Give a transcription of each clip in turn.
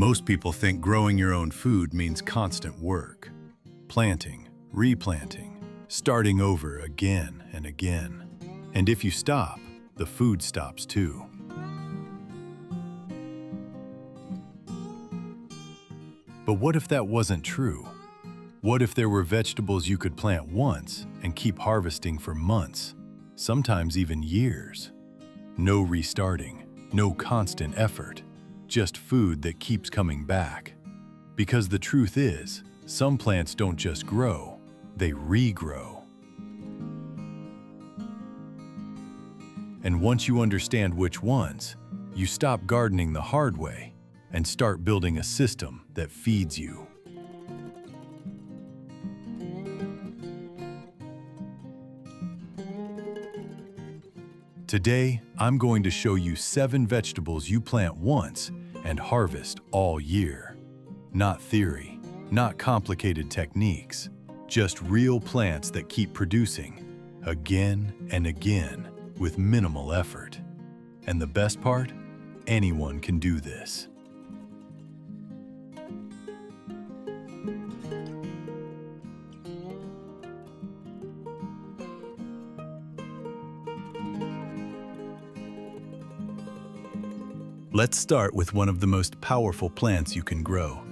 Most people think growing your own food means constant work. Planting, replanting, starting over again and again. And if you stop, the food stops too. But what if that wasn't true? What if there were vegetables you could plant once and keep harvesting for months, sometimes even years? No restarting, no constant effort, just food that keeps coming back. Because the truth is, some plants don't just grow, they regrow. And once you understand which ones, you stop gardening the hard way and start building a system that feeds you. Today, I'm going to show you 7 vegetables you plant once and harvest all year. Not theory, not complicated techniques, just real plants that keep producing again and again with minimal effort. And the best part? Anyone can do this. Let's start with one of the most powerful plants you can grow,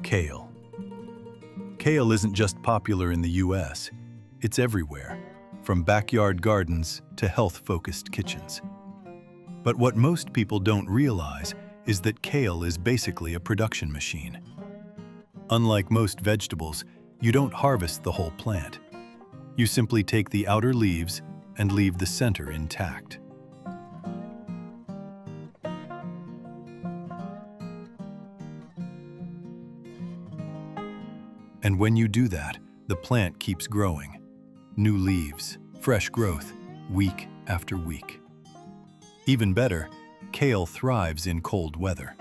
kale. Kale isn't just popular in the US, it's everywhere, from backyard gardens to health-focused kitchens. But what most people don't realize is that kale is basically a production machine. Unlike most vegetables, you don't harvest the whole plant. You simply take the outer leaves and leave the center intact. And when you do that, the plant keeps growing. New leaves, fresh growth, week after week. Even better, kale thrives in cold weather.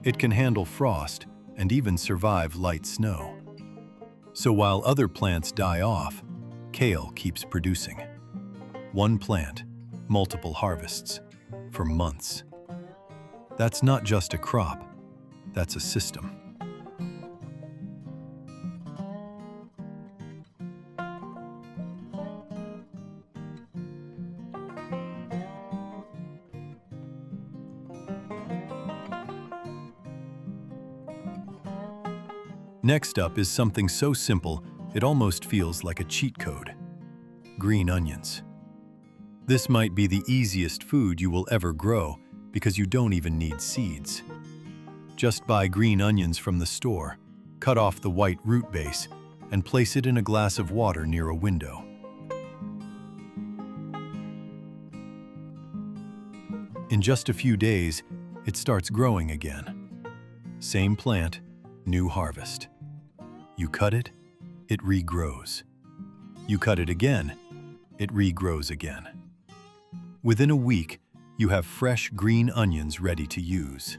It can handle frost and even survive light snow. So while other plants die off, kale keeps producing. One plant, multiple harvests, for months. That's not just a crop, that's a system. Next up is something so simple, it almost feels like a cheat code. Green onions. This might be the easiest food you will ever grow because you don't even need seeds. Just buy green onions from the store, cut off the white root base, and place it in a glass of water near a window. In just a few days, it starts growing again. Same plant, new harvest. You cut it, it regrows. You cut it again, it regrows again. Within a week, you have fresh green onions ready to use.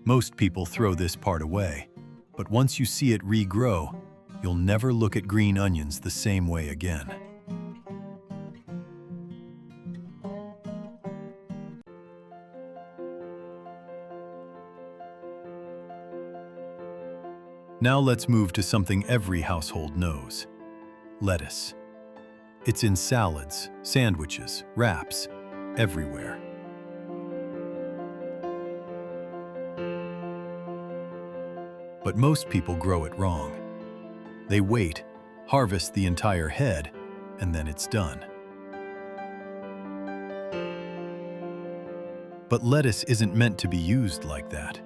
Most people throw this part away, but once you see it regrow, you'll never look at green onions the same way again. Now let's move to something every household knows: lettuce. It's in salads, sandwiches, wraps, everywhere. But most people grow it wrong. They wait, harvest the entire head, and then it's done. But lettuce isn't meant to be used like that.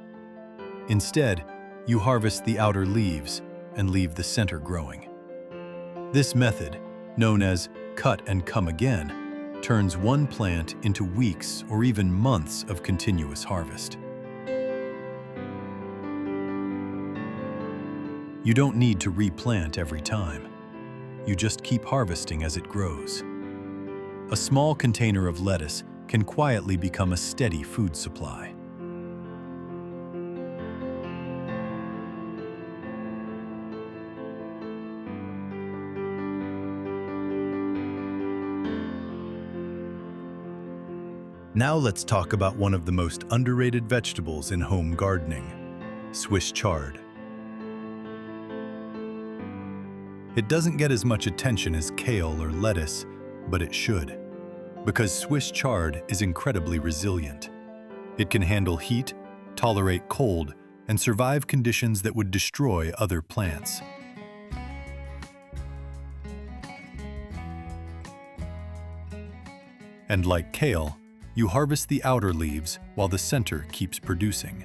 Instead, you harvest the outer leaves and leave the center growing. This method, known as cut and come again, turns one plant into weeks or even months of continuous harvest. You don't need to replant every time. You just keep harvesting as it grows. A small container of lettuce can quietly become a steady food supply. Now let's talk about one of the most underrated vegetables in home gardening, Swiss chard. It doesn't get as much attention as kale or lettuce, but it should, because Swiss chard is incredibly resilient. It can handle heat, tolerate cold, and survive conditions that would destroy other plants. And like kale, you harvest the outer leaves while the center keeps producing.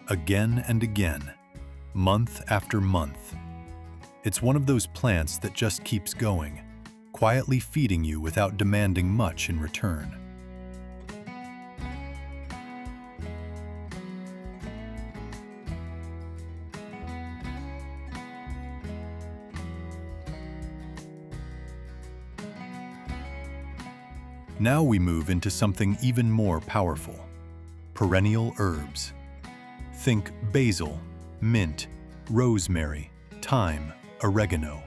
Again and again, month after month. It's one of those plants that just keeps going, quietly feeding you without demanding much in return. Now we move into something even more powerful, perennial herbs. Think basil, mint, rosemary, thyme, oregano.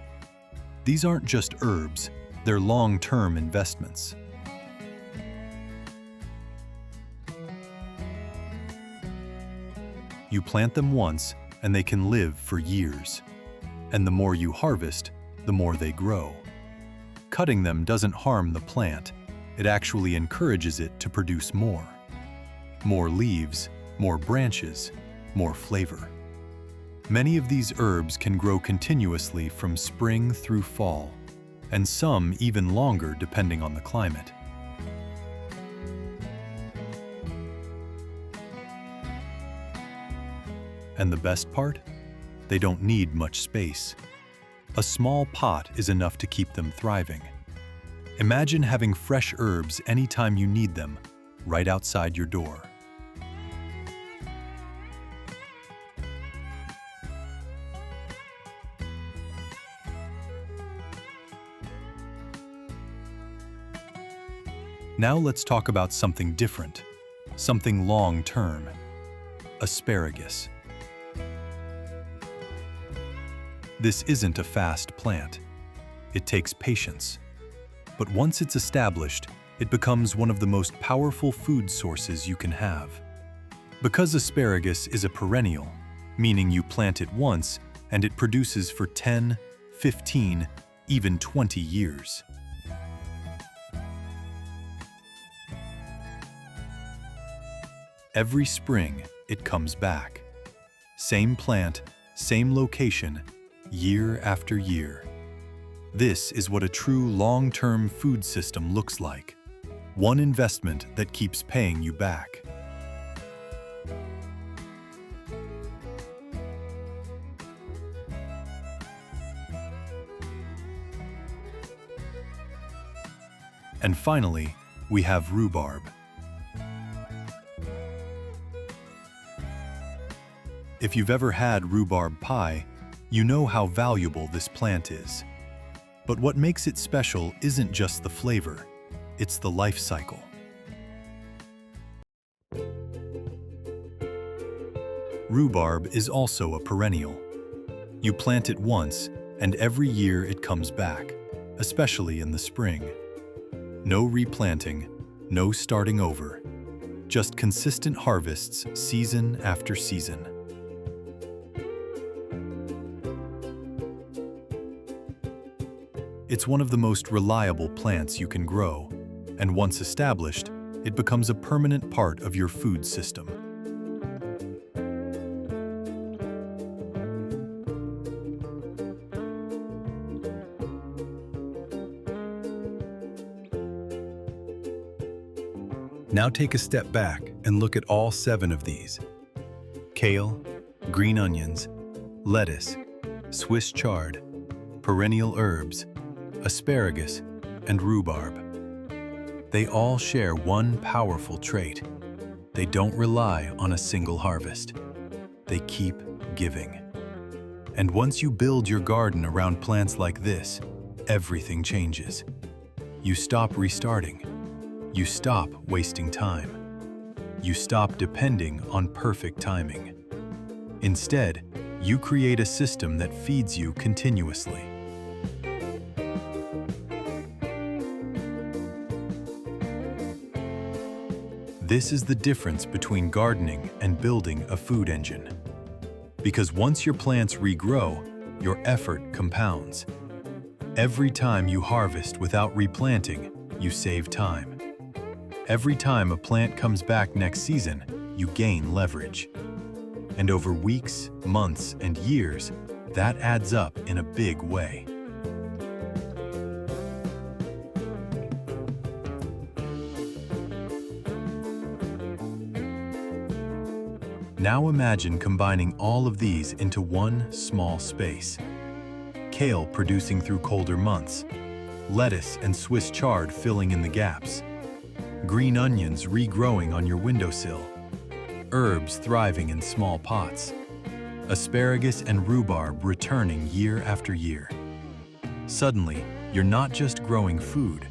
These aren't just herbs, they're long-term investments. You plant them once, and they can live for years. And the more you harvest, the more they grow. Cutting them doesn't harm the plant. It actually encourages it to produce more. More leaves, more branches, more flavor. Many of these herbs can grow continuously from spring through fall, and some even longer depending on the climate. And the best part? They don't need much space. A small pot is enough to keep them thriving. Imagine having fresh herbs anytime you need them, right outside your door. Now let's talk about something different, something long-term, asparagus. This isn't a fast plant. It takes patience. But once it's established, it becomes one of the most powerful food sources you can have. Because asparagus is a perennial, meaning you plant it once and it produces for 10, 15, even 20 years. Every spring, it comes back. Same plant, same location, year after year. This is what a true long-term food system looks like. One investment that keeps paying you back. And finally, we have rhubarb. If you've ever had rhubarb pie, you know how valuable this plant is. But what makes it special isn't just the flavor, it's the life cycle. Rhubarb is also a perennial. You plant it once, and every year it comes back, especially in the spring. No replanting, no starting over. Just consistent harvests season after season. It's one of the most reliable plants you can grow, and once established, it becomes a permanent part of your food system. Now take a step back and look at all 7 of these. Kale, green onions, lettuce, Swiss chard, perennial herbs, asparagus, and rhubarb. They all share one powerful trait. They don't rely on a single harvest. They keep giving. And once you build your garden around plants like this, everything changes. You stop restarting. You stop wasting time. You stop depending on perfect timing. Instead, you create a system that feeds you continuously. This is the difference between gardening and building a food engine. Because once your plants regrow, your effort compounds. Every time you harvest without replanting, you save time. Every time a plant comes back next season, you gain leverage. And over weeks, months, and years, that adds up in a big way. Now imagine combining all of these into one small space. Kale producing through colder months, lettuce and Swiss chard filling in the gaps, green onions regrowing on your windowsill, herbs thriving in small pots, asparagus and rhubarb returning year after year. Suddenly, you're not just growing food,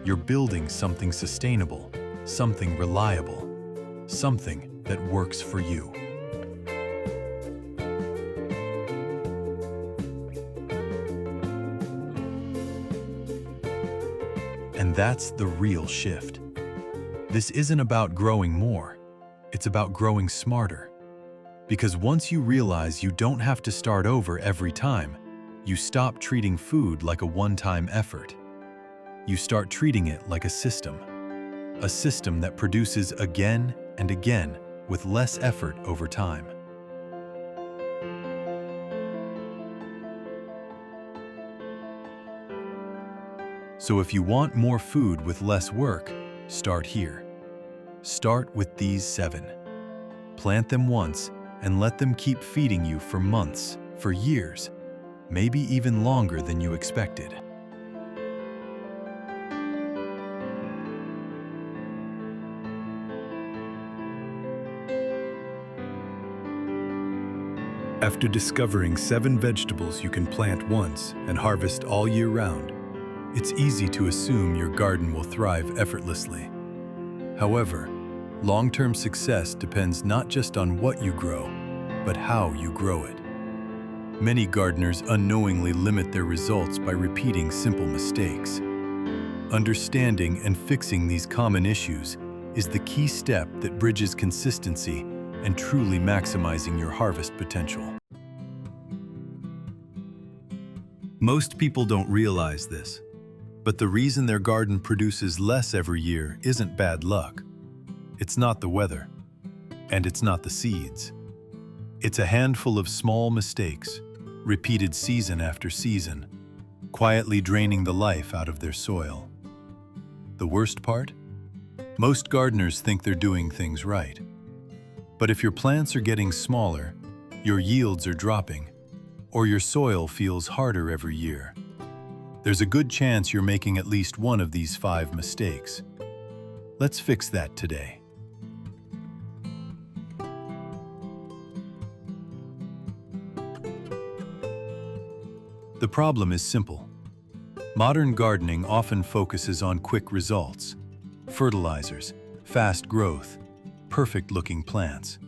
you're building something sustainable, something reliable, something that works for you. And that's the real shift. This isn't about growing more, it's about growing smarter. Because once you realize you don't have to start over every time, you stop treating food like a one-time effort. You start treating it like a system that produces again and again with less effort over time. So if you want more food with less work, start here. Start with these 7. Plant them once and let them keep feeding you for months, for years, maybe even longer than you expected. After discovering 7 vegetables you can plant once and harvest all year round, it's easy to assume your garden will thrive effortlessly. However, long-term success depends not just on what you grow, but how you grow it. Many gardeners unknowingly limit their results by repeating simple mistakes. Understanding and fixing these common issues is the key step that bridges consistency and truly maximizing your harvest potential. Most people don't realize this, but the reason their garden produces less every year isn't bad luck. It's not the weather, and it's not the seeds. It's a handful of small mistakes, repeated season after season, quietly draining the life out of their soil. The worst part? Most gardeners think they're doing things right. But if your plants are getting smaller, your yields are dropping, or your soil feels harder every year, there's a good chance you're making at least one of these 5 mistakes. Let's fix that today. The problem is simple. Modern gardening often focuses on quick results, fertilizers, fast growth, perfect-looking plants.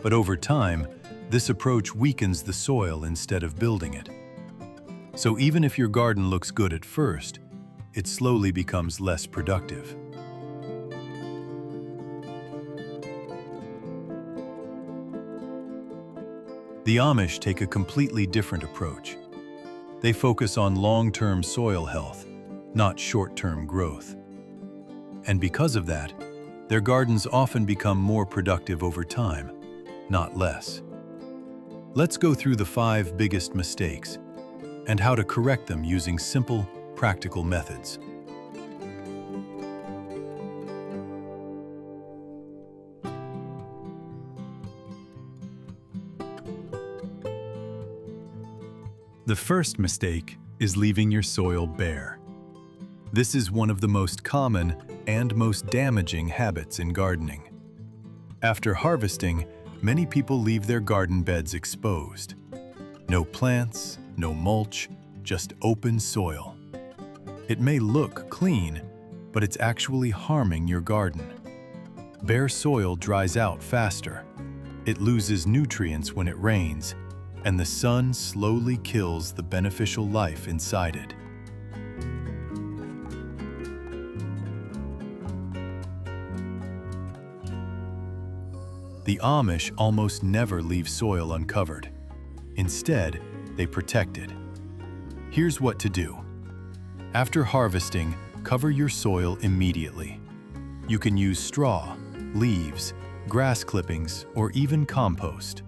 But over time, this approach weakens the soil instead of building it. So even if your garden looks good at first, it slowly becomes less productive. The Amish take a completely different approach. They focus on long-term soil health, not short-term growth. And because of that, their gardens often become more productive over time, not less. Let's go through the 5 biggest mistakes and how to correct them using simple, practical methods. The first mistake is leaving your soil bare. This is one of the most common and most damaging habits in gardening. After harvesting, many people leave their garden beds exposed. No plants, no mulch, just open soil. It may look clean, but it's actually harming your garden. Bare soil dries out faster. It loses nutrients when it rains, and the sun slowly kills the beneficial life inside it. The Amish almost never leave soil uncovered. Instead, they protect it. Here's what to do. After harvesting, cover your soil immediately. You can use straw, leaves, grass clippings, or even compost.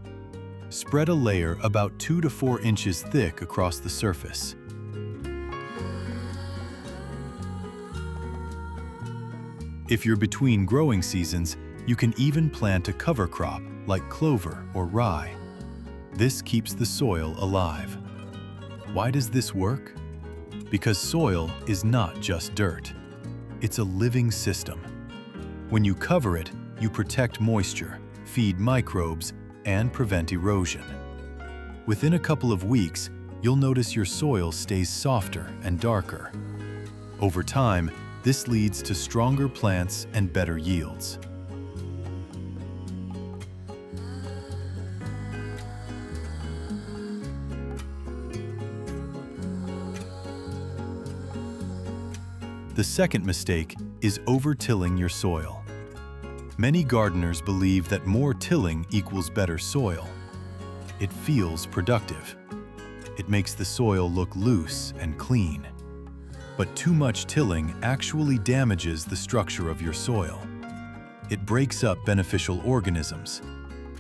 Spread a layer about 2 to 4 inches thick across the surface. If you're between growing seasons, you can even plant a cover crop like clover or rye. This keeps the soil alive. Why does this work? Because soil is not just dirt. It's a living system. When you cover it, you protect moisture, feed microbes, and prevent erosion. Within a couple of weeks, you'll notice your soil stays softer and darker. Over time, this leads to stronger plants and better yields. The second mistake is over-tilling your soil. Many gardeners believe that more tilling equals better soil. It feels productive. It makes the soil look loose and clean. But too much tilling actually damages the structure of your soil. It breaks up beneficial organisms.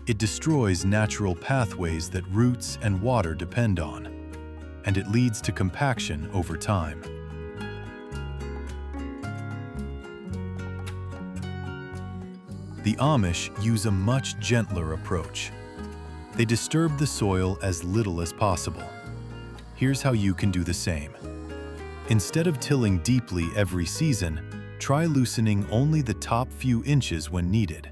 It destroys natural pathways that roots and water depend on. And it leads to compaction over time. The Amish use a much gentler approach. They disturb the soil as little as possible. Here's how you can do the same. Instead of tilling deeply every season, try loosening only the top few inches when needed.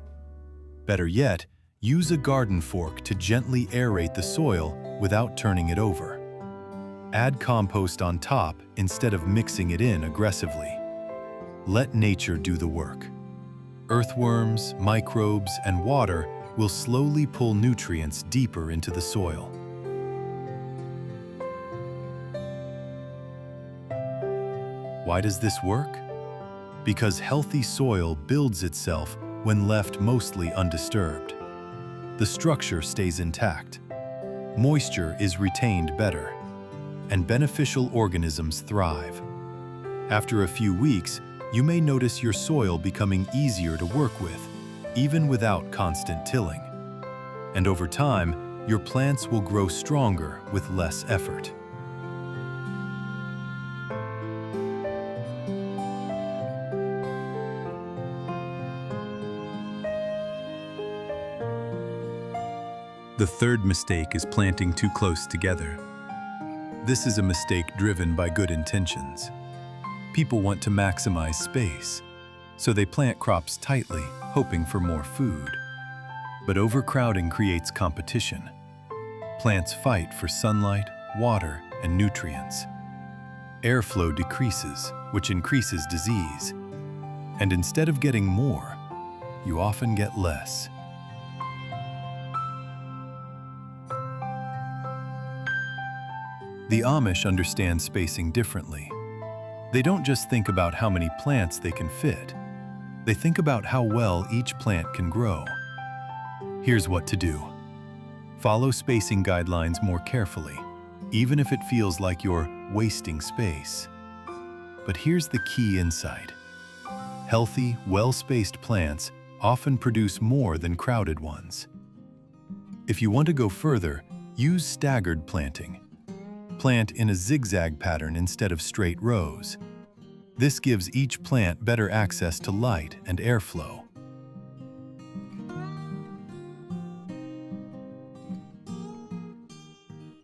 Better yet, use a garden fork to gently aerate the soil without turning it over. Add compost on top instead of mixing it in aggressively. Let nature do the work. Earthworms, microbes, and water will slowly pull nutrients deeper into the soil. Why does this work? Because healthy soil builds itself when left mostly undisturbed. The structure stays intact. Moisture is retained better, and beneficial organisms thrive. After a few weeks, you may notice your soil becoming easier to work with, even without constant tilling. And over time, your plants will grow stronger with less effort. The third mistake is planting too close together. This is a mistake driven by good intentions. People want to maximize space, so they plant crops tightly, hoping for more food. But overcrowding creates competition. Plants fight for sunlight, water, and nutrients. Airflow decreases, which increases disease. And instead of getting more, you often get less. The Amish understand spacing differently. They don't just think about how many plants they can fit. They think about how well each plant can grow. Here's what to do. Follow spacing guidelines more carefully, even if it feels like you're wasting space. But here's the key insight. Healthy, well-spaced plants often produce more than crowded ones. If you want to go further, use staggered planting. Plant in a zigzag pattern instead of straight rows. This gives each plant better access to light and airflow.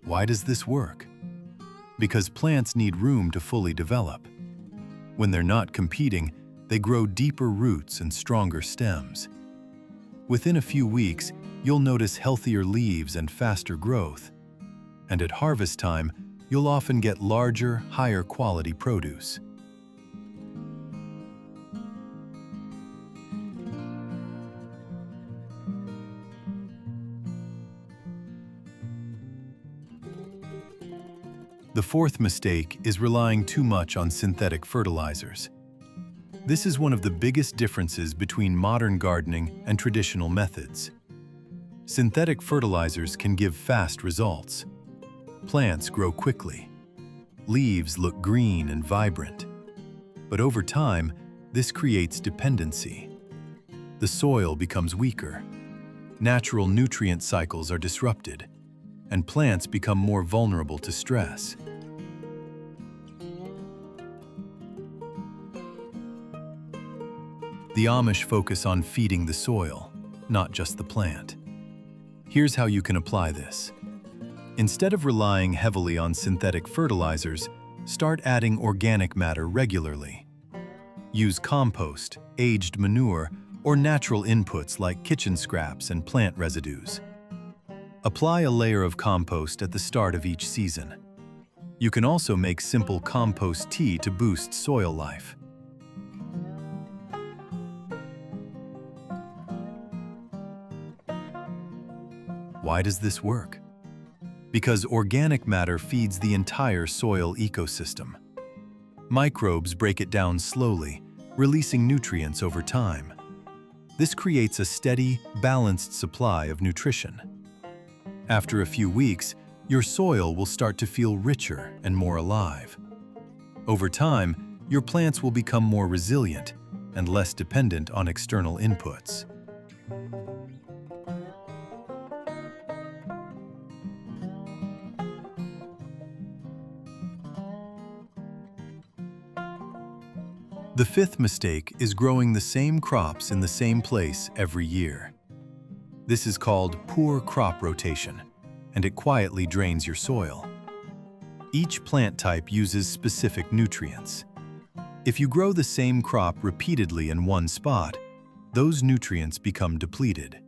Why does this work? Because plants need room to fully develop. When they're not competing, they grow deeper roots and stronger stems. Within a few weeks, you'll notice healthier leaves and faster growth. And at harvest time, you'll often get larger, higher quality produce. The fourth mistake is relying too much on synthetic fertilizers. This is one of the biggest differences between modern gardening and traditional methods. Synthetic fertilizers can give fast results. Plants grow quickly. Leaves look green and vibrant. But over time, this creates dependency. The soil becomes weaker. Natural nutrient cycles are disrupted, and plants become more vulnerable to stress. The Amish focus on feeding the soil, not just the plant. Here's how you can apply this. Instead of relying heavily on synthetic fertilizers, start adding organic matter regularly. Use compost, aged manure, or natural inputs like kitchen scraps and plant residues. Apply a layer of compost at the start of each season. You can also make simple compost tea to boost soil life. Why does this work? Because organic matter feeds the entire soil ecosystem. Microbes break it down slowly, releasing nutrients over time. This creates a steady, balanced supply of nutrition. After a few weeks, your soil will start to feel richer and more alive. Over time, your plants will become more resilient and less dependent on external inputs. The fifth mistake is growing the same crops in the same place every year. This is called poor crop rotation, and it quietly drains your soil. Each plant type uses specific nutrients. If you grow the same crop repeatedly in one spot, those nutrients become depleted.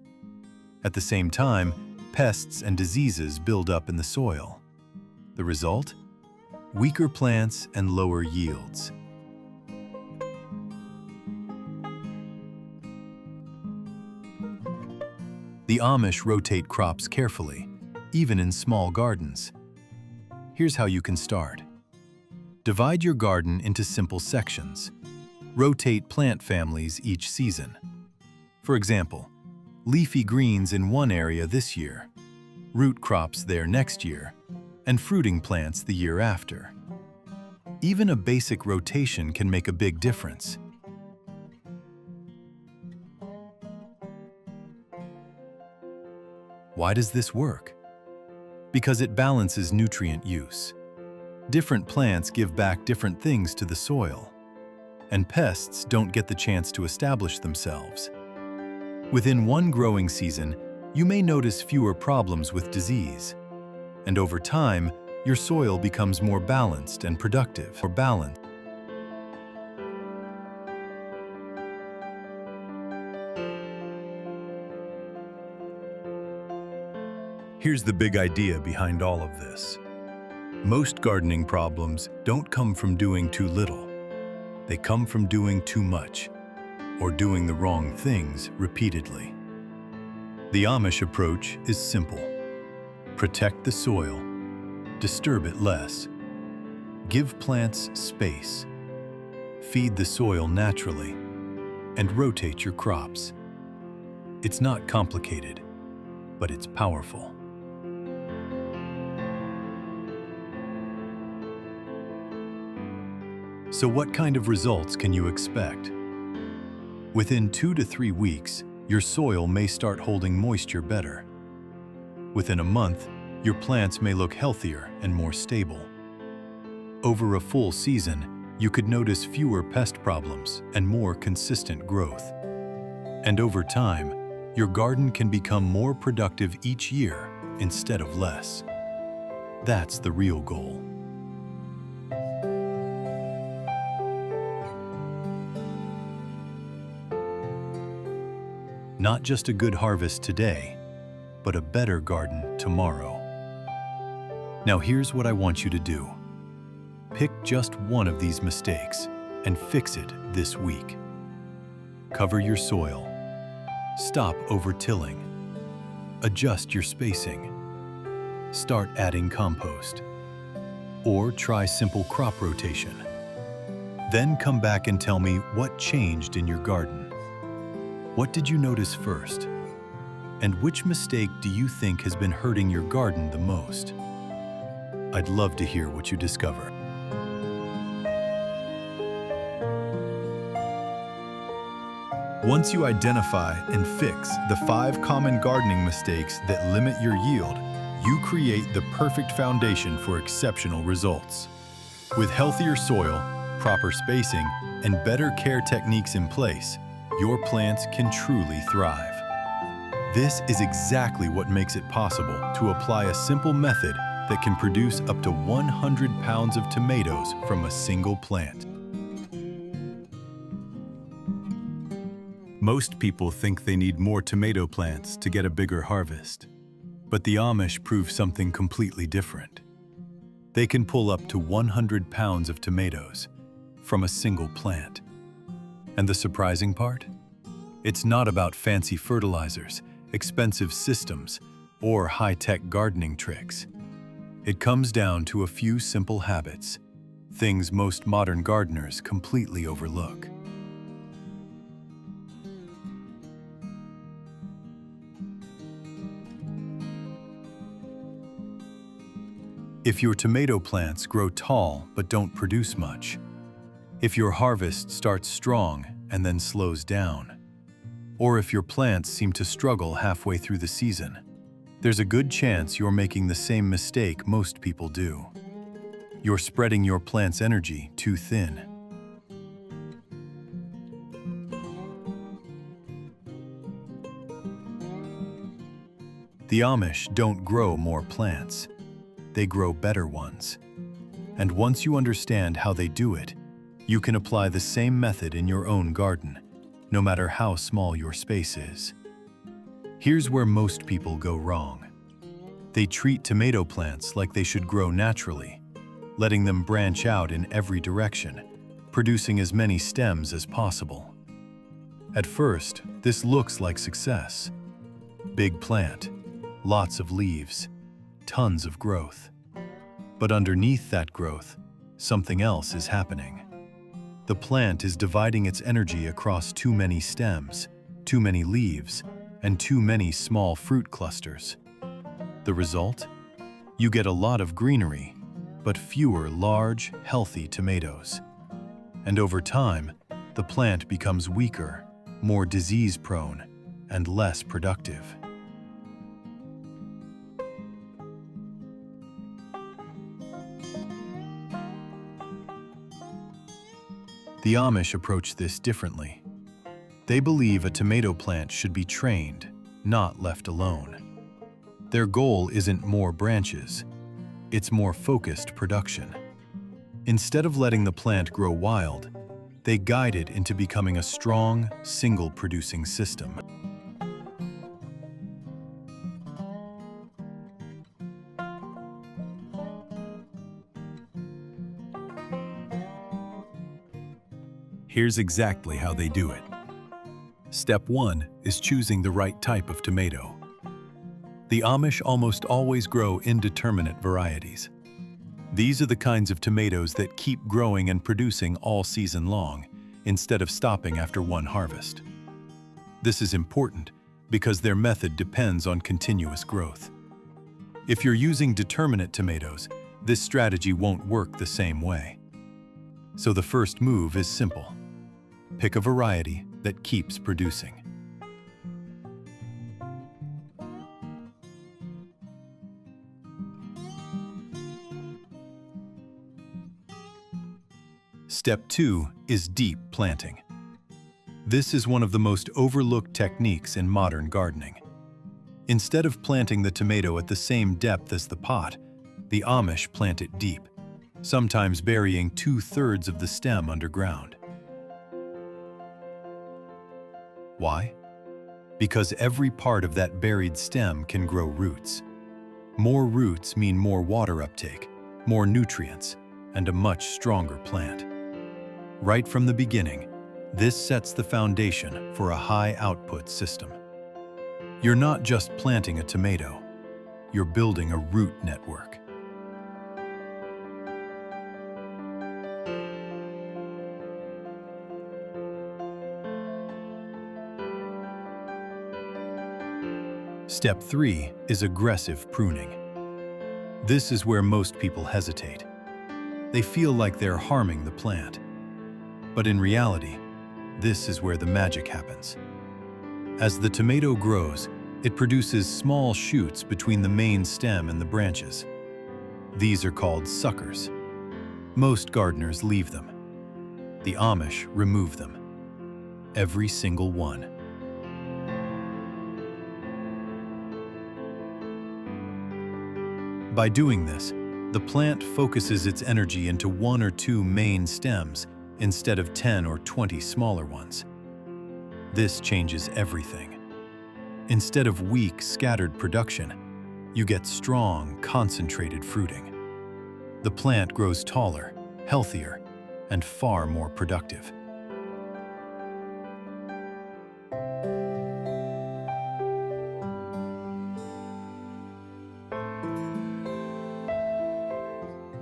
At the same time, pests and diseases build up in the soil. The result? Weaker plants and lower yields. The Amish rotate crops carefully, even in small gardens. Here's how you can start. Divide your garden into simple sections. Rotate plant families each season. For example, leafy greens in one area this year, root crops there next year, and fruiting plants the year after. Even a basic rotation can make a big difference. Why does this work? Because it balances nutrient use. Different plants give back different things to the soil, and pests don't get the chance to establish themselves. Within one growing season, you may notice fewer problems with disease, and over time, your soil becomes more balanced and productive. Here's the big idea behind all of this. Most gardening problems don't come from doing too little. They come from doing too much, or doing the wrong things repeatedly. The Amish approach is simple. Protect the soil, disturb it less, give plants space, feed the soil naturally, and rotate your crops. It's not complicated, but it's powerful. So what kind of results can you expect? Within 2 to 3 weeks, your soil may start holding moisture better. Within a month, your plants may look healthier and more stable. Over a full season, you could notice fewer pest problems and more consistent growth. And over time, your garden can become more productive each year instead of less. That's the real goal. Not just a good harvest today, but a better garden tomorrow. Now here's what I want you to do. Pick just one of these mistakes and fix it this week. Cover your soil. Stop over-tilling. Adjust your spacing. Start adding compost. Or try simple crop rotation. Then come back and tell me what changed in your garden. What did you notice first? And which mistake do you think has been hurting your garden the most? I'd love to hear what you discover. Once you identify and fix the 5 common gardening mistakes that limit your yield, you create the perfect foundation for exceptional results. With healthier soil, proper spacing, and better care techniques in place, your plants can truly thrive. This is exactly what makes it possible to apply a simple method that can produce up to 100 pounds of tomatoes from a single plant. Most people think they need more tomato plants to get a bigger harvest. But the Amish prove something completely different. They can pull up to 100 pounds of tomatoes from a single plant. And the surprising part? It's not about fancy fertilizers, expensive systems, or high-tech gardening tricks. It comes down to a few simple habits, things most modern gardeners completely overlook. If your tomato plants grow tall but don't produce much, if your harvest starts strong and then slows down, or if your plants seem to struggle halfway through the season, there's a good chance you're making the same mistake most people do. You're spreading your plant's energy too thin. The Amish don't grow more plants. They grow better ones. And once you understand how they do it, you can apply the same method in your own garden, no matter how small your space is. Here's where most people go wrong. They treat tomato plants like they should grow naturally, letting them branch out in every direction, producing as many stems as possible. At first, this looks like success. Big plant, lots of leaves, tons of growth. But underneath that growth, something else is happening. The plant is dividing its energy across too many stems, too many leaves, and too many small fruit clusters. The result? You get a lot of greenery, but fewer large, healthy tomatoes. And over time, the plant becomes weaker, more disease-prone, and less productive. The Amish approach this differently. They believe a tomato plant should be trained, not left alone. Their goal isn't more branches, it's more focused production. Instead of letting the plant grow wild, they guide it into becoming a strong, single-producing system. Here's exactly how they do it. Step 1 is choosing the right type of tomato. The Amish almost always grow indeterminate varieties. These are the kinds of tomatoes that keep growing and producing all season long, instead of stopping after one harvest. This is important because their method depends on continuous growth. If you're using determinate tomatoes, this strategy won't work the same way. So the first move is simple. Pick a variety that keeps producing. Step 2 is deep planting. This is one of the most overlooked techniques in modern gardening. Instead of planting the tomato at the same depth as the pot, the Amish plant it deep, sometimes burying 2/3 of the stem underground. Why? Because every part of that buried stem can grow roots. More roots mean more water uptake, more nutrients, and a much stronger plant. Right from the beginning, this sets the foundation for a high-output system. You're not just planting a tomato, you're building a root network. Step 3 is aggressive pruning. This is where most people hesitate. They feel like they're harming the plant. But in reality, this is where the magic happens. As the tomato grows, it produces small shoots between the main stem and the branches. These are called suckers. Most gardeners leave them. The Amish remove them. Every single one. By doing this, the plant focuses its energy into 1 or 2 main stems instead of 10 or 20 smaller ones. This changes everything. Instead of weak, scattered production, you get strong, concentrated fruiting. The plant grows taller, healthier, and far more productive.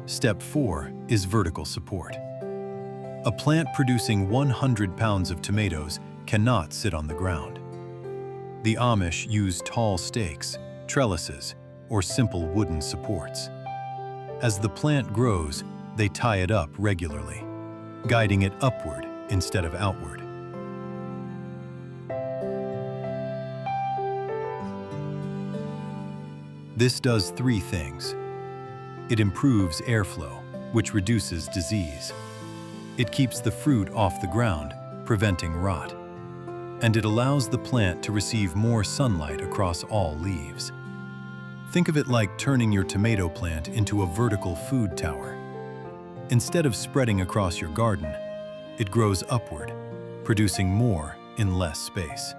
Step 4 is vertical support. A plant producing 100 pounds of tomatoes cannot sit on the ground. The Amish use tall stakes, trellises, or simple wooden supports. As the plant grows, they tie it up regularly, guiding it upward instead of outward. This does 3 things. It improves airflow, which reduces disease. It keeps the fruit off the ground, preventing rot. And it allows the plant to receive more sunlight across all leaves. Think of it like turning your tomato plant into a vertical food tower. Instead of spreading across your garden, it grows upward, producing more in less space.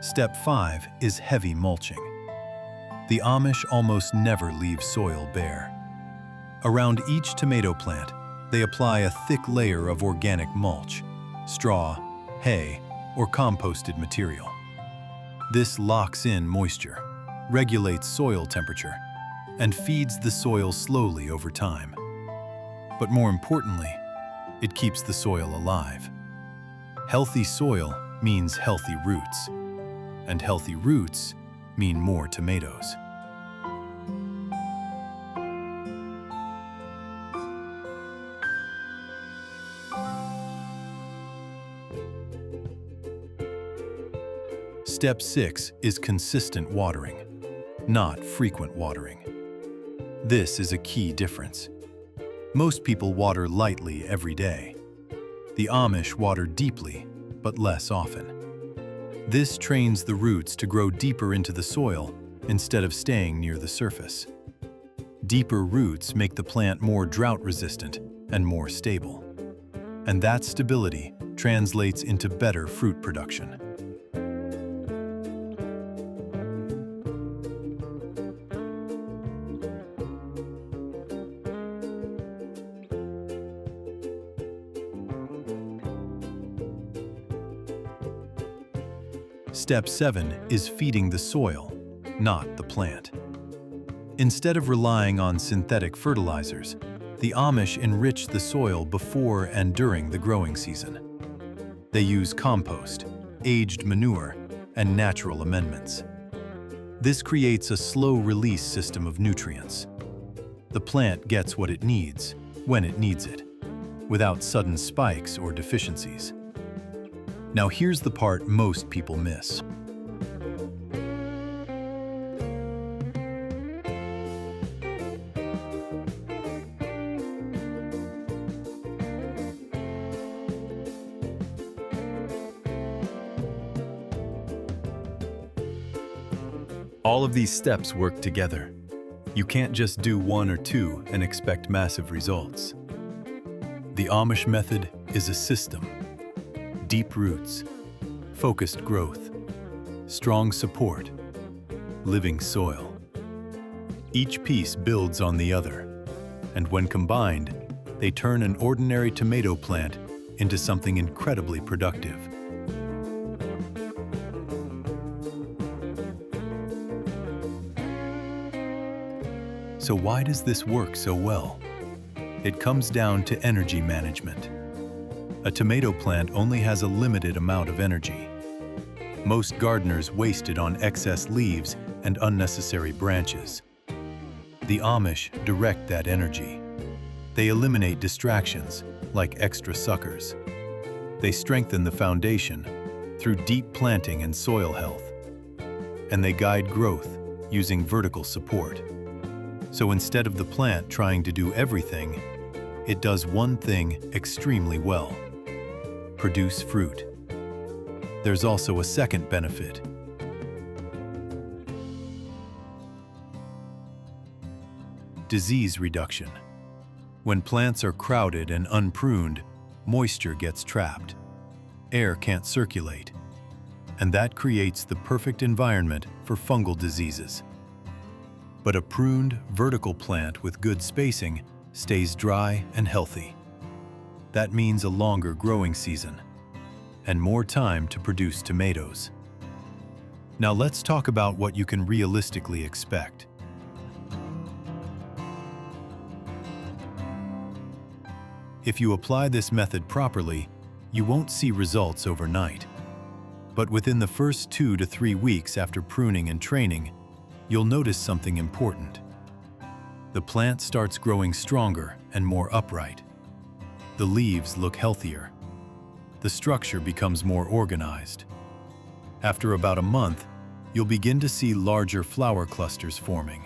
Step 5 is heavy mulching. The Amish almost never leave soil bare. Around each tomato plant, they apply a thick layer of organic mulch, straw, hay, or composted material. This locks in moisture, regulates soil temperature, and feeds the soil slowly over time. But more importantly, it keeps the soil alive. Healthy soil means healthy roots, and healthy roots mean more tomatoes. Step 6 is consistent watering, not frequent watering. This is a key difference. Most people water lightly every day. The Amish water deeply, but less often. This trains the roots to grow deeper into the soil instead of staying near the surface. Deeper roots make the plant more drought-resistant and more stable. And that stability translates into better fruit production. Step 7 is feeding the soil, not the plant. Instead of relying on synthetic fertilizers, the Amish enrich the soil before and during the growing season. They use compost, aged manure, and natural amendments. This creates a slow-release system of nutrients. The plant gets what it needs, when it needs it, without sudden spikes or deficiencies. Now here's the part most people miss. All of these steps work together. You can't just do 1 or 2 and expect massive results. The Amish method is a system. Deep roots, focused growth, strong support, living soil. Each piece builds on the other, and when combined, they turn an ordinary tomato plant into something incredibly productive. So why does this work so well? It comes down to energy management. A tomato plant only has a limited amount of energy. Most gardeners waste it on excess leaves and unnecessary branches. The Amish direct that energy. They eliminate distractions, like extra suckers. They strengthen the foundation through deep planting and soil health. And they guide growth using vertical support. So instead of the plant trying to do everything, it does one thing extremely well: produce fruit. There's also a second benefit. Disease reduction. When plants are crowded and unpruned, moisture gets trapped. Air can't circulate, and that creates the perfect environment for fungal diseases. But a pruned, vertical plant with good spacing stays dry and healthy. That means a longer growing season and more time to produce tomatoes. Now let's talk about what you can realistically expect. If you apply this method properly, you won't see results overnight. But within the first 2 to 3 weeks after pruning and training, you'll notice something important. The plant starts growing stronger and more upright. The leaves look healthier. The structure becomes more organized. After about a month, you'll begin to see larger flower clusters forming.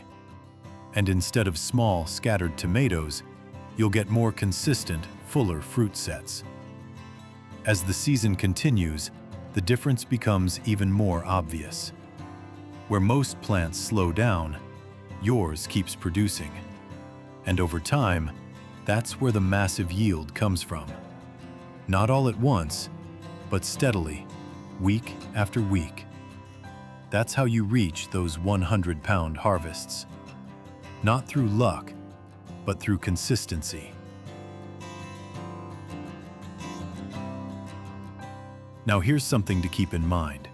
And instead of small, scattered tomatoes, you'll get more consistent, fuller fruit sets. As the season continues, the difference becomes even more obvious. Where most plants slow down, yours keeps producing. And over time, that's where the massive yield comes from. Not all at once, but steadily, week after week. That's how you reach those 100-pound harvests. Not through luck, but through consistency. Now here's something to keep in mind.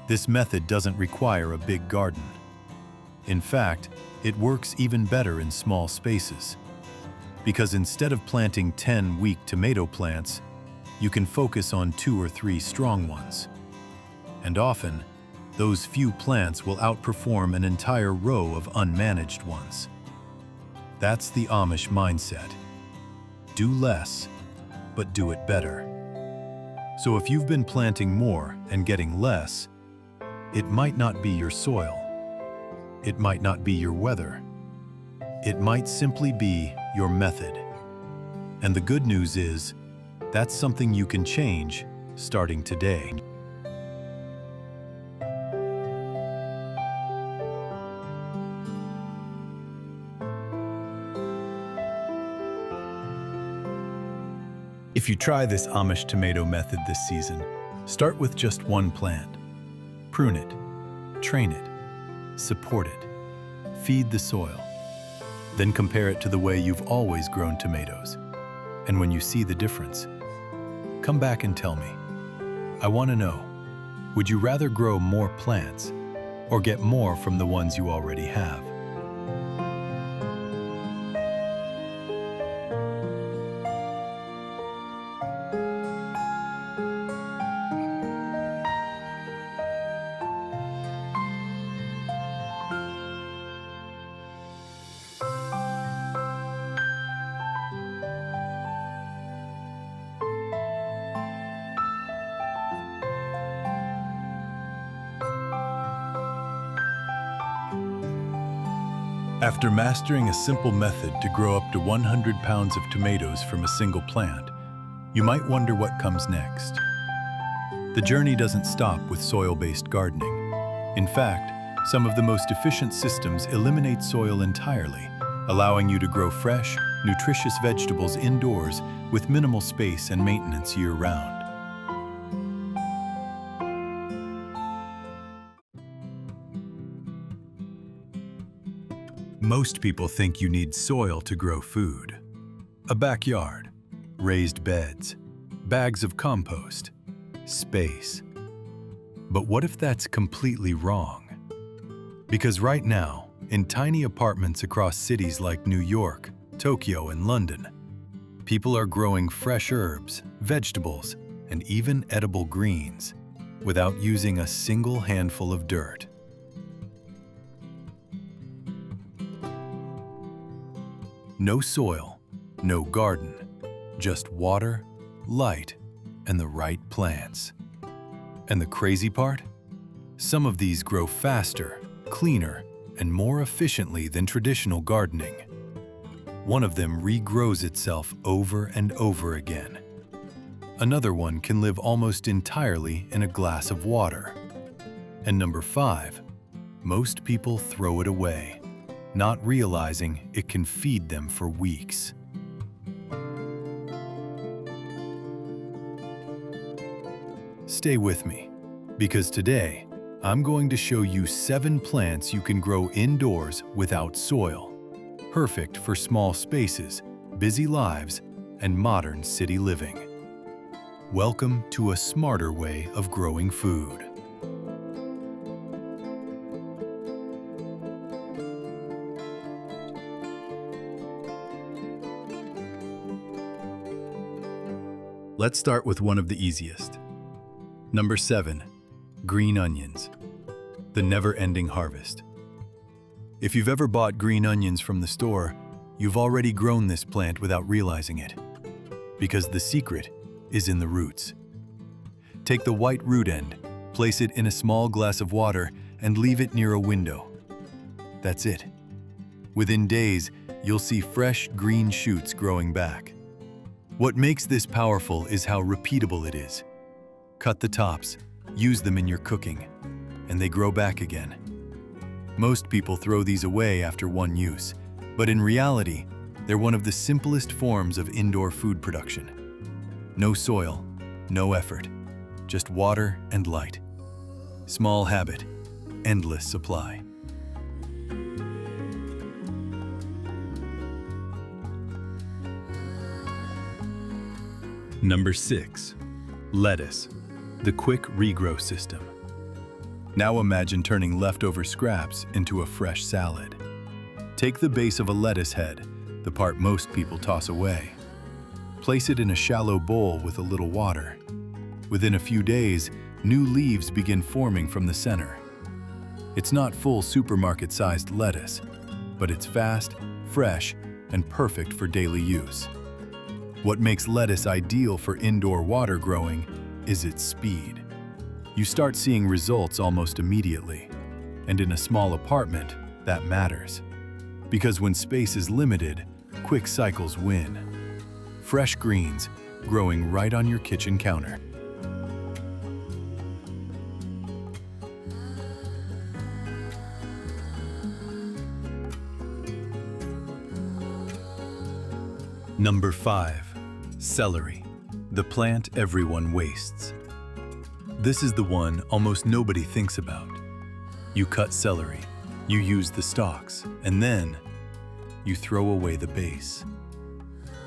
This method doesn't require a big garden. In fact, it works even better in small spaces. Because instead of planting 10 weak tomato plants, you can focus on 2 or 3 strong ones. And often, those few plants will outperform an entire row of unmanaged ones. That's the Amish mindset. Do less, but do it better. So if you've been planting more and getting less, it might not be your soil. It might not be your weather. It might simply be your method. And the good news is, that's something you can change starting today. If you try this Amish tomato method this season, start with just one plant. Prune it, train it, support it, feed the soil. Then compare it to the way you've always grown tomatoes. And when you see the difference, come back and tell me. I want to know, would you rather grow more plants or get more from the ones you already have? After mastering a simple method to grow up to 100 pounds of tomatoes from a single plant, you might wonder what comes next. The journey doesn't stop with soil-based gardening. In fact, some of the most efficient systems eliminate soil entirely, allowing you to grow fresh, nutritious vegetables indoors with minimal space and maintenance year-round. Most people think you need soil to grow food. A backyard, raised beds, bags of compost, space. But what if that's completely wrong? Because right now, In tiny apartments across cities like New York, Tokyo, and London, people are growing fresh herbs, vegetables, and even edible greens without using a single handful of dirt. No soil, no garden, just water, light, and the right plants. And the crazy part? Some of these grow faster, cleaner, and more efficiently than traditional gardening. One of them regrows itself over and over again. Another one can live almost entirely in a glass of water. And number 5, most people throw it away, not realizing it can feed them for weeks. Stay with me, because today, I'm going to show you 7 plants you can grow indoors without soil, perfect for small spaces, busy lives, and modern city living. Welcome to a smarter way of growing food. Let's start with one of the easiest. Number 7. Green onions. The never-ending harvest. If you've ever bought green onions from the store, you've already grown this plant without realizing it. Because the secret is in the roots. Take the white root end, place it in a small glass of water, and leave it near a window. That's it. Within days, you'll see fresh green shoots growing back. What makes this powerful is how repeatable it is. Cut the tops, use them in your cooking, and they grow back again. Most people throw these away after one use, but in reality, they're one of the simplest forms of indoor food production. No soil, no effort, just water and light. Small habit, endless supply. Number 6. Lettuce. The quick regrow system. Now imagine turning leftover scraps into a fresh salad. Take the base of a lettuce head, the part most people toss away. Place it in a shallow bowl with a little water. Within a few days, new leaves begin forming from the center. It's not full supermarket-sized lettuce, but it's fast, fresh, and perfect for daily use. What makes lettuce ideal for indoor water growing is its speed. You start seeing results almost immediately, and in a small apartment, that matters. Because when space is limited, quick cycles win. Fresh greens growing right on your kitchen counter. Number 5. Celery, the plant everyone wastes. This is the one almost nobody thinks about. You cut celery, you use the stalks, and then you throw away the base.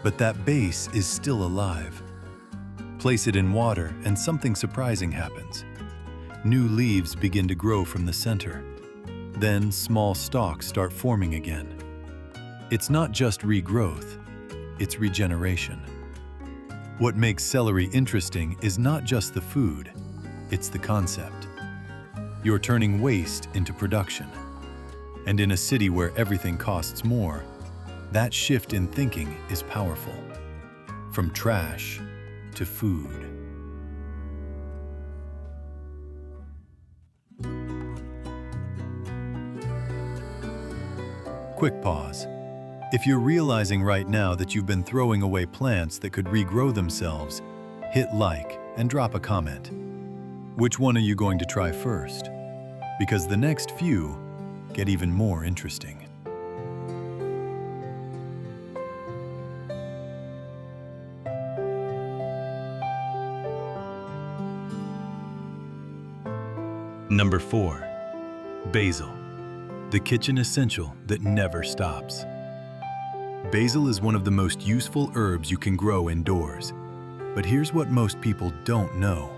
But that base is still alive. Place it in water and something surprising happens. New leaves begin to grow from the center. Then small stalks start forming again. It's not just regrowth, it's regeneration. What makes celery interesting is not just the food, it's the concept. You're turning waste into production. And in a city where everything costs more, that shift in thinking is powerful. From trash to food. Quick pause. If you're realizing right now that you've been throwing away plants that could regrow themselves, hit like and drop a comment. Which one are you going to try first? Because the next few get even more interesting. Number 4. Basil, the kitchen essential that never stops. Basil is one of the most useful herbs you can grow indoors. But here's what most people don't know.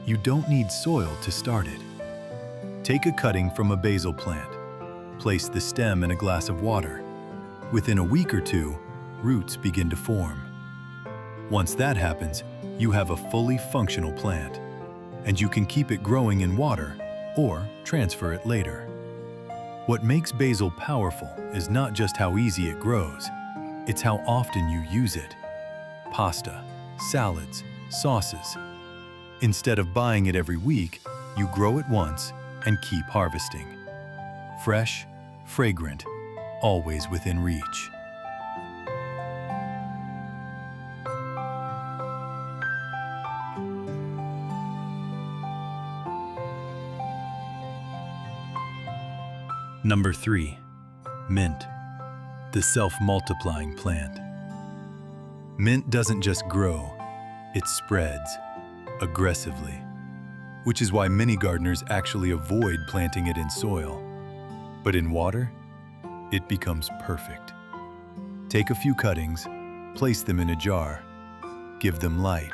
You don't need soil to start it. Take a cutting from a basil plant. Place the stem in a glass of water. Within a week or two, roots begin to form. Once that happens, you have a fully functional plant, and you can keep it growing in water or transfer it later. What makes basil powerful is not just how easy it grows, it's how often you use it. Pasta, salads, sauces. Instead of buying it every week, you grow it once and keep harvesting. Fresh, fragrant, always within reach. Number 3. Mint, the self-multiplying plant. Mint doesn't just grow, it spreads aggressively, which is why many gardeners actually avoid planting it in soil. But in water, it becomes perfect. Take a few cuttings, place them in a jar, give them light,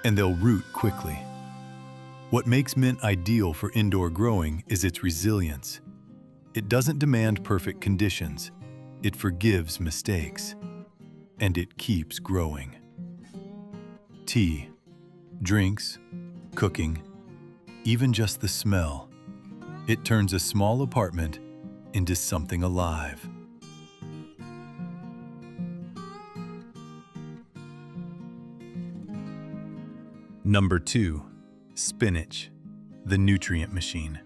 and they'll root quickly. What makes mint ideal for indoor growing is its resilience. It doesn't demand perfect conditions, it forgives mistakes, and it keeps growing. Tea, drinks, cooking, even just the smell. It turns a small apartment into something alive. Number 2. Spinach, the nutrient machine.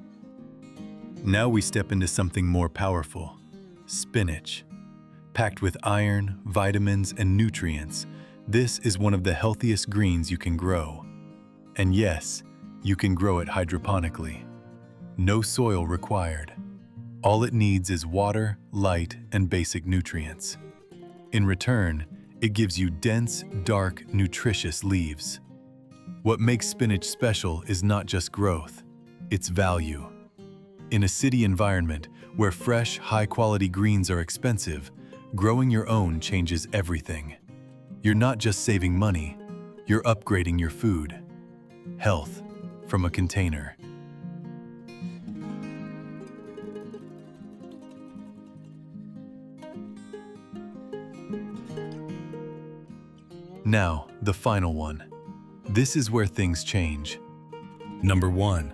Now we step into something more powerful. Spinach. Packed with iron, vitamins, and nutrients, this is one of the healthiest greens you can grow. And yes, you can grow it hydroponically. No soil required. All it needs is water, light, and basic nutrients. In return, it gives you dense, dark, nutritious leaves. What makes spinach special is not just growth, it's value. In a city environment where fresh, high-quality greens are expensive, growing your own changes everything. You're not just saving money, you're upgrading your food. Health from a container. Now, the final one. This is where things change. Number 1.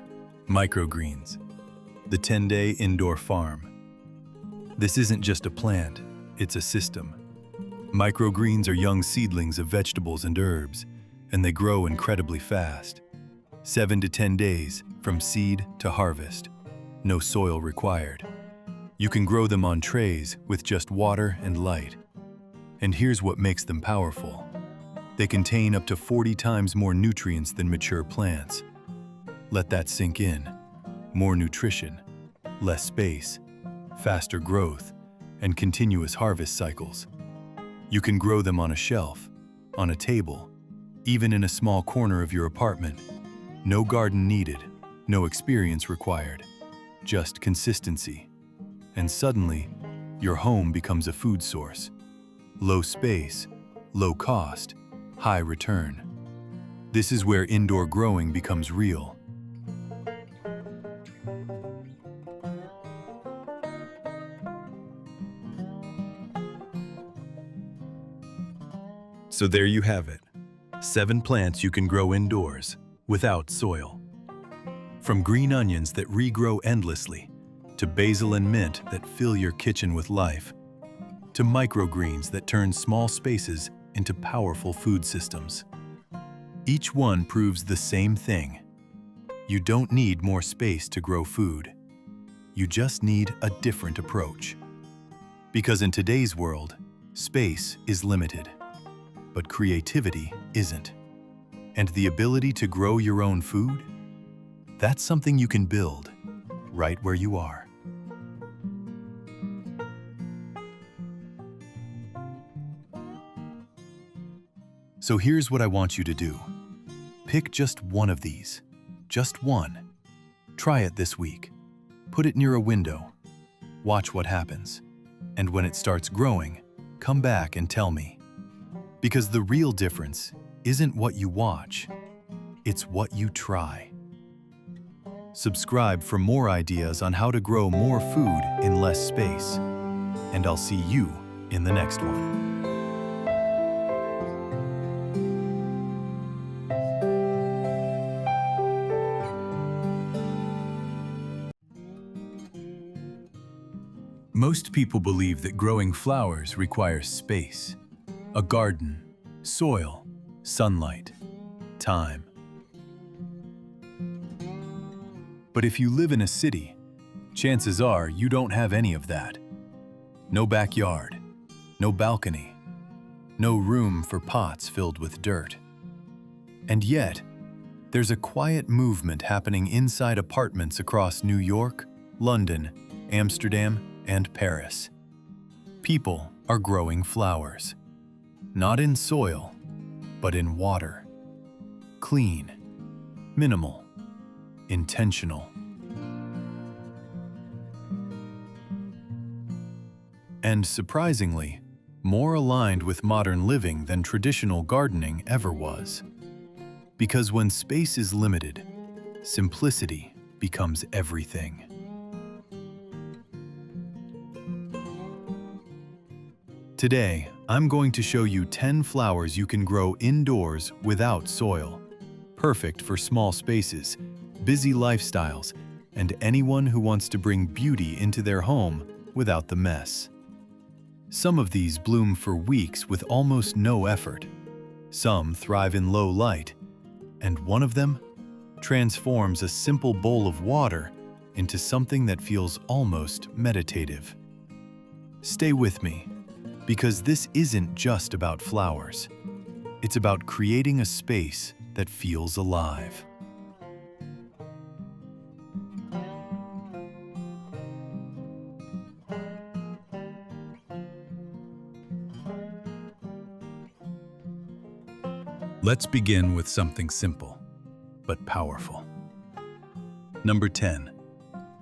Microgreens, the 10-day indoor farm. This isn't just a plant, it's a system. Microgreens are young seedlings of vegetables and herbs, and they grow incredibly fast. 7 to 10 days from seed to harvest. No soil required. You can grow them on trays with just water and light. And here's what makes them powerful. They contain up to 40 times more nutrients than mature plants. Let that sink in. More nutrition, less space, faster growth, and continuous harvest cycles. You can grow them on a shelf, on a table, even in a small corner of your apartment. No garden needed, no experience required, just consistency. And suddenly, your home becomes a food source. Low space, low cost, high return. This is where indoor growing becomes real. So there you have it. 7 plants you can grow indoors, without soil. From green onions that regrow endlessly, to basil and mint that fill your kitchen with life, to microgreens that turn small spaces into powerful food systems. Each one proves the same thing. You don't need more space to grow food. You just need a different approach. Because in today's world, space is limited, but creativity isn't. And the ability to grow your own food? That's something you can build right where you are. So here's what I want you to do. Pick just one of these. Just one. Try it this week. Put it near a window. Watch what happens. And when it starts growing, come back and tell me. Because the real difference isn't what you watch, it's what you try. Subscribe for more ideas on how to grow more food in less space. And I'll see you in the next one. Most people believe that growing flowers requires space, a garden, soil, sunlight, time. But if you live in a city, chances are you don't have any of that. No backyard, no balcony, no room for pots filled with dirt. And yet, there's a quiet movement happening inside apartments across New York, London, Amsterdam, and Paris. People are growing flowers, not in soil, but in water. Clean, minimal, intentional. And surprisingly, more aligned with modern living than traditional gardening ever was. Because when space is limited, simplicity becomes everything. Today, I'm going to show you 10 flowers you can grow indoors without soil. Perfect for small spaces, busy lifestyles, and anyone who wants to bring beauty into their home without the mess. Some of these bloom for weeks with almost no effort. Some thrive in low light, and one of them transforms a simple bowl of water into something that feels almost meditative. Stay with me, because this isn't just about flowers. It's about creating a space that feels alive. Let's begin with something simple, but powerful. Number 10,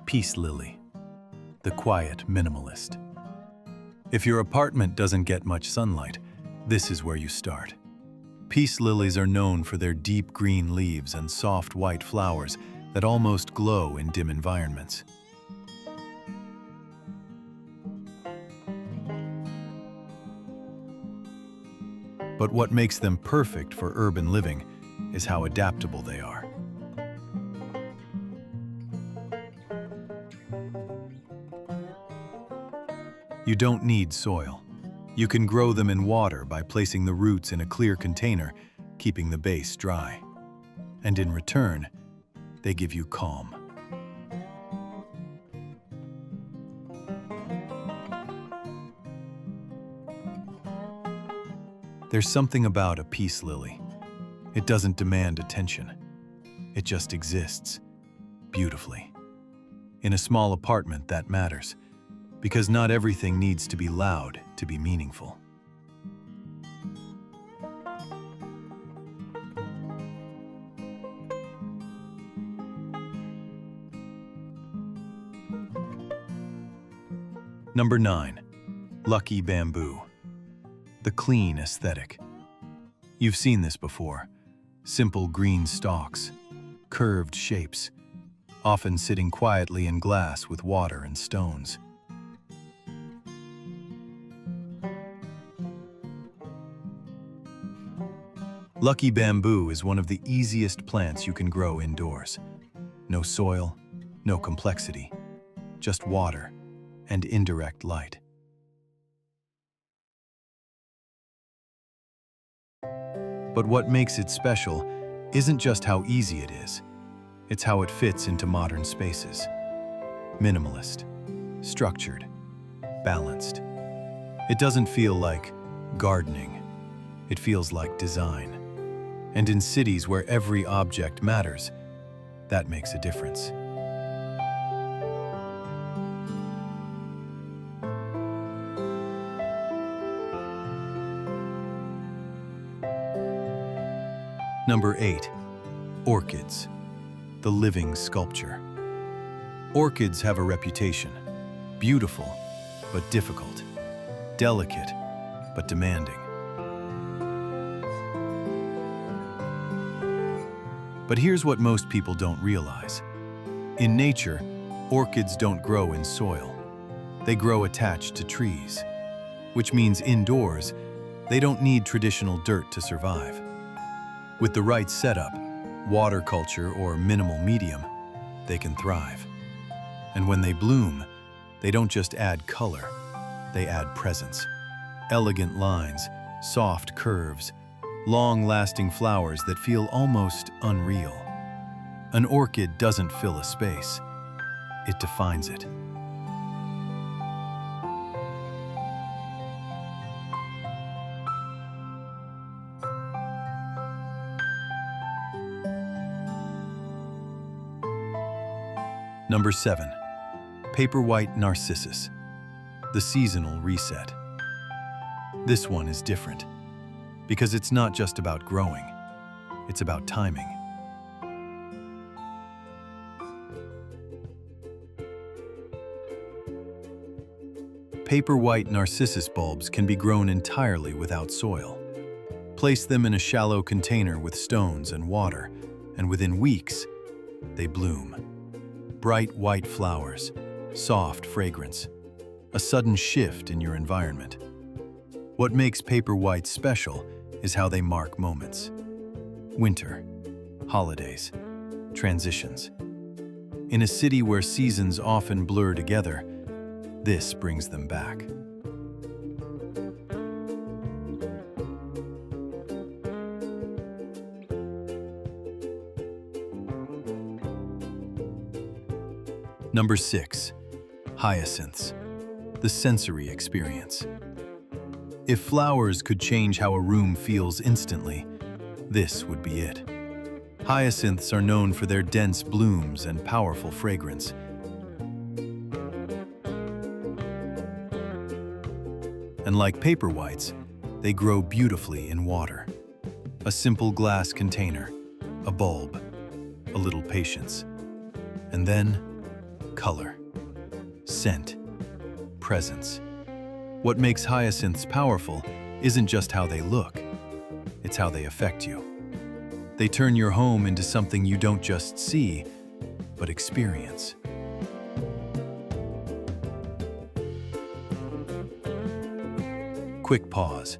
Peace Lily, the quiet minimalist. If your apartment doesn't get much sunlight, this is where you start. Peace lilies are known for their deep green leaves and soft white flowers that almost glow in dim environments. But what makes them perfect for urban living is how adaptable they are. You don't need soil. You can grow them in water by placing the roots in a clear container, keeping the base dry. And in return, they give you calm. There's something about a peace lily. It doesn't demand attention. It just exists, beautifully. In a small apartment, that matters, because not everything needs to be loud to be meaningful. Number 9, Lucky Bamboo, the clean aesthetic. You've seen this before. Simple green stalks, curved shapes, often sitting quietly in glass with water and stones. Lucky bamboo is one of the easiest plants you can grow indoors. No soil, no complexity, just water and indirect light. But what makes it special isn't just how easy it is, it's how it fits into modern spaces. Minimalist, structured, balanced. It doesn't feel like gardening, it feels like design. And in cities where every object matters, that makes a difference. Number 8, orchids, the living sculpture. Orchids have a reputation, beautiful but difficult, delicate but demanding. But here's what most people don't realize. In nature, orchids don't grow in soil. They grow attached to trees, which means indoors, they don't need traditional dirt to survive. With the right setup, water culture or minimal medium, they can thrive. And when they bloom, they don't just add color, they add presence. Elegant lines, soft curves, long-lasting flowers that feel almost unreal. An orchid doesn't fill a space, it defines it. Number 7. Paperwhite narcissus, the seasonal reset. This one is different, because it's not just about growing, it's about timing. Paperwhite narcissus bulbs can be grown entirely without soil. Place them in a shallow container with stones and water, and within weeks, they bloom. Bright white flowers, soft fragrance, a sudden shift in your environment. What makes paperwhite special is how they mark moments. Winter, holidays, transitions. In a city where seasons often blur together, this brings them back. Number 6. Hyacinths, the sensory experience. If flowers could change how a room feels instantly, this would be it. Hyacinths are known for their dense blooms and powerful fragrance. And like paperwhites, they grow beautifully in water. A simple glass container, a bulb, a little patience. And then, color, scent, presence. What makes hyacinths powerful isn't just how they look, it's how they affect you. They turn your home into something you don't just see, but experience. Quick pause.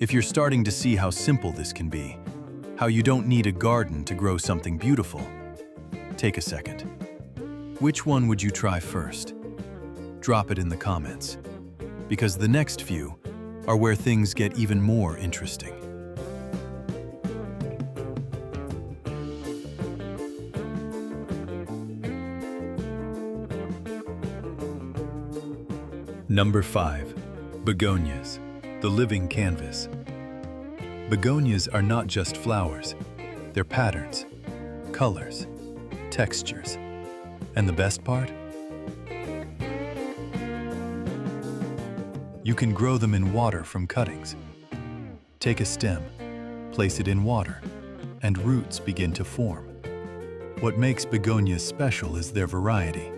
If you're starting to see how simple this can be, how you don't need a garden to grow something beautiful, take a second. Which one would you try first? Drop it in the comments, because the next few are where things get even more interesting. Number 5. Begonias, the living canvas. Begonias are not just flowers, they're patterns, colors, textures. And the best part? You can grow them in water from cuttings. Take a stem, place it in water, and roots begin to form. What makes begonias special is their variety.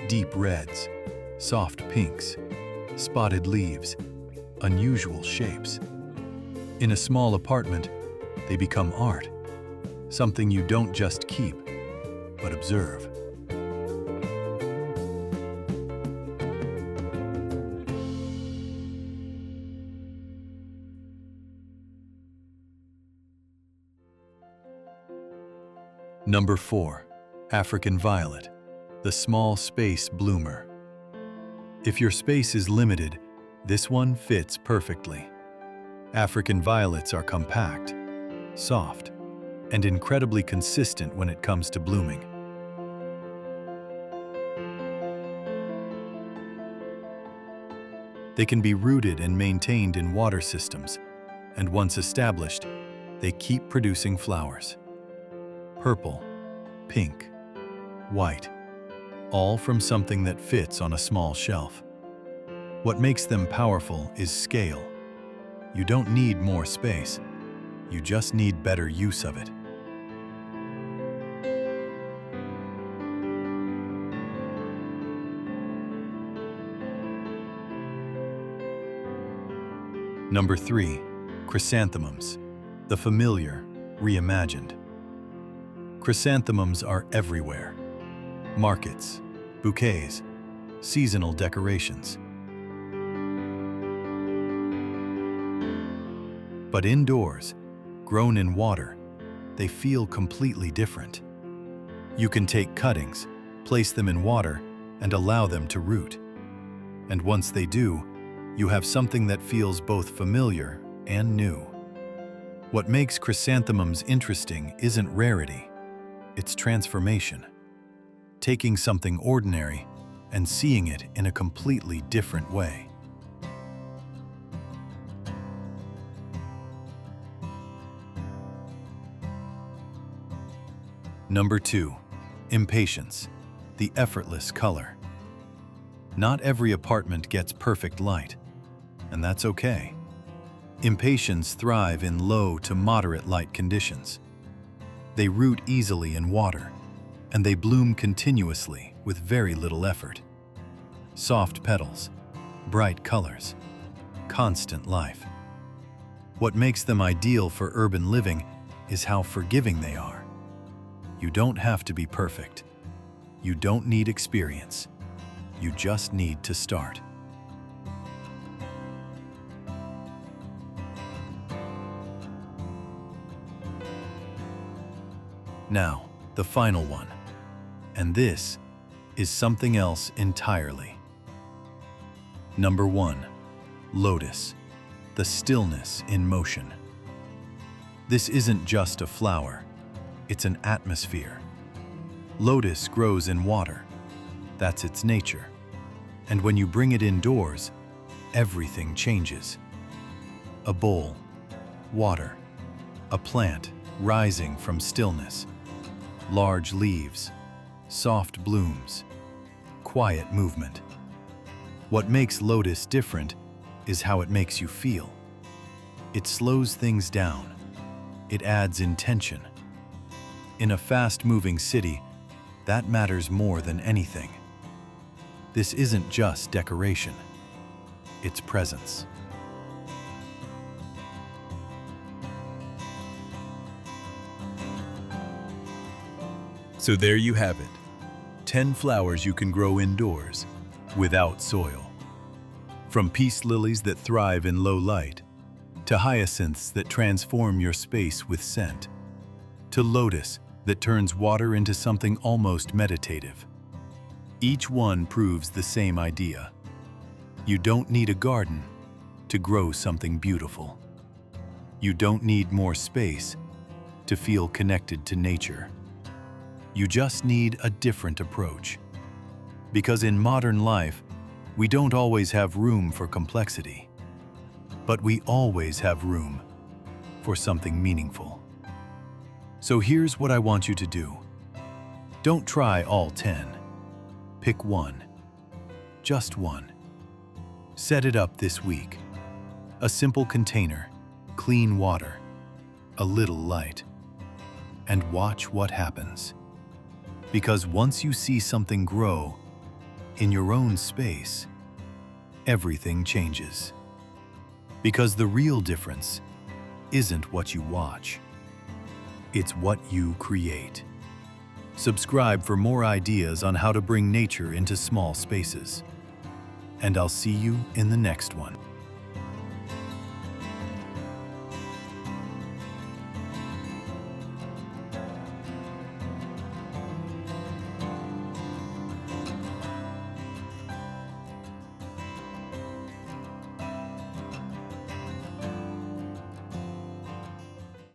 Deep reds, soft pinks, spotted leaves, unusual shapes. In a small apartment, they become art, something you don't just keep, but observe. Number 4. African violet, the small space bloomer. If your space is limited, this one fits perfectly. African violets are compact, soft, and incredibly consistent when it comes to blooming. They can be rooted and maintained in water systems, and once established, they keep producing flowers. Purple, pink, white, all from something that fits on a small shelf. What makes them powerful is scale. You don't need more space, you just need better use of it. Number 3. Chrysanthemums, the familiar, reimagined. Chrysanthemums are everywhere. markets, bouquets, seasonal decorations. But indoors, grown in water, they feel completely different. You can take cuttings, place them in water, and allow them to root. And once they do, you have something that feels both familiar and new. What makes chrysanthemums interesting isn't rarity, it's transformation. Taking something ordinary and seeing it in a completely different way. Number 2, impatience, the effortless color. Not every apartment gets perfect light, and that's okay. Impatiens thrive in low to moderate light conditions. They root easily in water, and they bloom continuously with very little effort. Soft petals, bright colors, constant life. What makes them ideal for urban living is how forgiving they are. You don't have to be perfect. You don't need experience. You just need to start. Now, the final one. And this is something else entirely. Number 1, lotus, the stillness in motion. This isn't just a flower, it's an atmosphere. Lotus grows in water. That's its nature. And when you bring it indoors, everything changes. A bowl, water, a plant rising from stillness, large leaves, soft blooms, quiet movement. What makes lotus different is how it makes you feel. It slows things down. It adds intention. In a fast-moving city, that matters more than anything. This isn't just decoration. It's presence. So there you have it. 10 flowers you can grow indoors without soil. From peace lilies that thrive in low light, to hyacinths that transform your space with scent, to lotus that turns water into something almost meditative. Each one proves the same idea. You don't need a garden to grow something beautiful. You don't need more space to feel connected to nature. You just need a different approach. Because in modern life, we don't always have room for complexity, but we always have room for something meaningful. So here's what I want you to do. Don't try all 10. Pick one. Just one. Set it up this week. A simple container, clean water, a little light, and watch what happens. Because once you see something grow in your own space, everything changes. Because the real difference isn't what you watch. It's what you create. Subscribe for more ideas on how to bring nature into small spaces. And I'll see you in the next one.